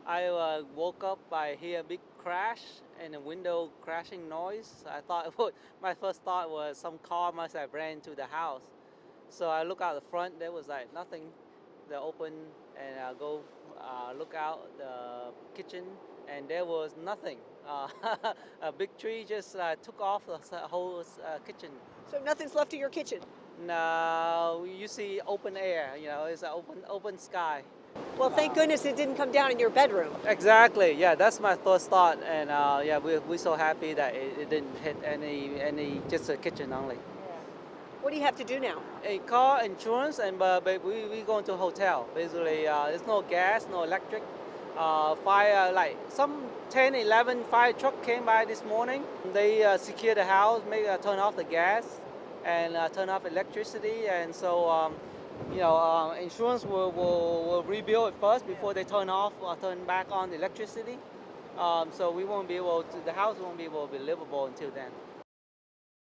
I woke up, I hear a big crash and a window crashing noise. I thought my first thought was some car must have ran into the house. So I look out the front, there was like nothing. The open and I go look out the kitchen and there was nothing. Uh, a big tree just took off the whole kitchen. So nothing's left of your kitchen. Now you see open air, it's an open sky. Well, thank goodness it didn't come down in your bedroom. Exactly. Yeah, that's my first thought, and yeah, we're so happy that it didn't hit any just the kitchen only. What do you have to do now? A car insurance, and but we going to a hotel. Basically, there's no gas, no electric. Fire like some 10, 11 fire truck came by this morning. They secure the house, turn off the gas, and turn off electricity, and so. Insurance will rebuild it first before they turn off or turn back on the electricity. So we won't be able to, the house won't be able to be livable until then.